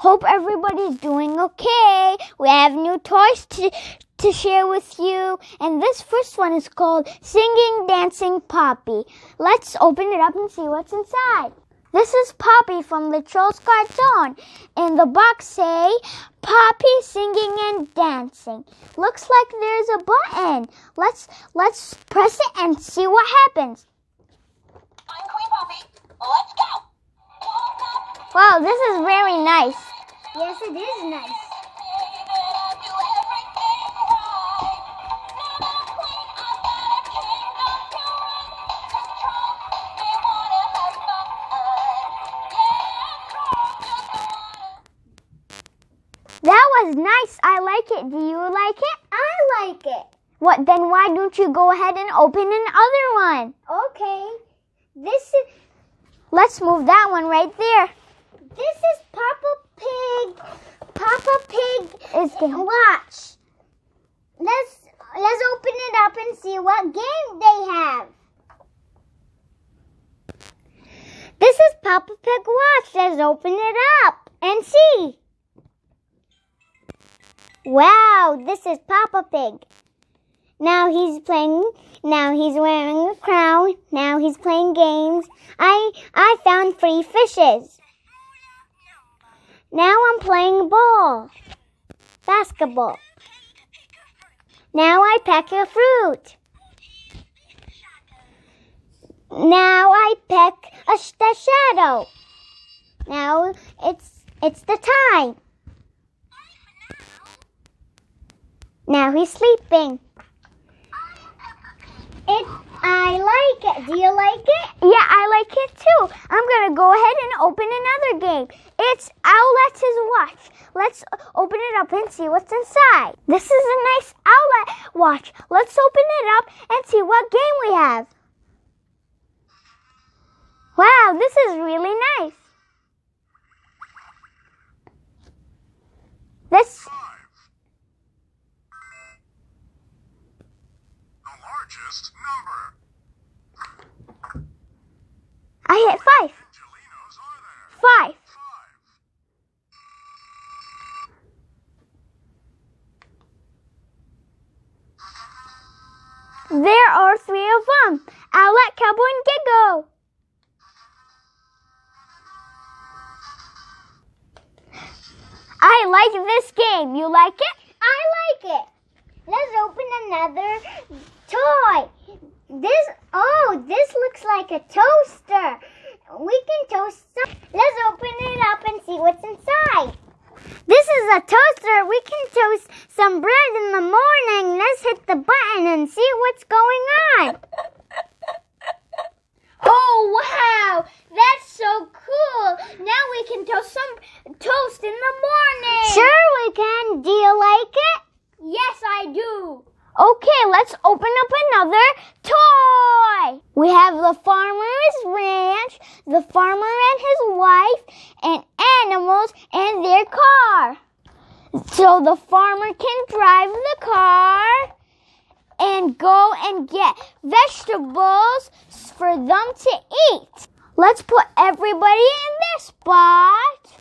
Hope everybody's doing okay. We have new toys to share with you. And this first one is called Singing Dancing Poppy. Let's open it up and see what's inside. This is Poppy from the Trolls cartoon. In the box say, Poppy singing and dancing. Looks like there's a button. Let's press it and see what happens. I'm Queen Poppy. Let's go. Wow, this is very nice. Yes, it is nice. That was nice. I like it. Do you like it? I like it. What? Then why don't you go ahead and open another one? Okay. Let's move that one right there. This is Peppa Pig. Peppa Pig Is the watch. Let's open it up and see what game they have. This is Peppa Pig watch. Let's open it up and see. Wow, this is Peppa Pig. Now he's wearing a crown. Now he's playing games. I found 3 fishes. Now I'm playing ball. Basketball. Now I peck a fruit. Now I peck the shadow. Now it's the time. Now he's sleeping. I like it. Do you like it? Yeah, I like it too. I'm going to go ahead and open another game. It's Owlet's watch. Let's open it up and see what's inside. This is a nice Owlet watch. Let's open it up and see what game we have. Wow, this is really nice. Largest number. I hit 5. Angelinos are there? 5. 5. There are 3 of them. Owlet, Cowboy, and Giggle. I like this game. You like it? I like it. Let's open another toy. This looks like a toaster. We can toast some. Let's open it up and see what's inside. This is a toaster. We can toast some bread in the morning. Let's hit the button and see what's going on. Oh, wow. That's so cool. Now we can toast some toast in the morning. Sure we can. Do you like it? Yes, I do. Okay, let's open up another toy. We have the farmer's ranch, the farmer and his wife, and animals and their car. So the farmer can drive the car and go and get vegetables for them to eat. Let's put everybody in their spot.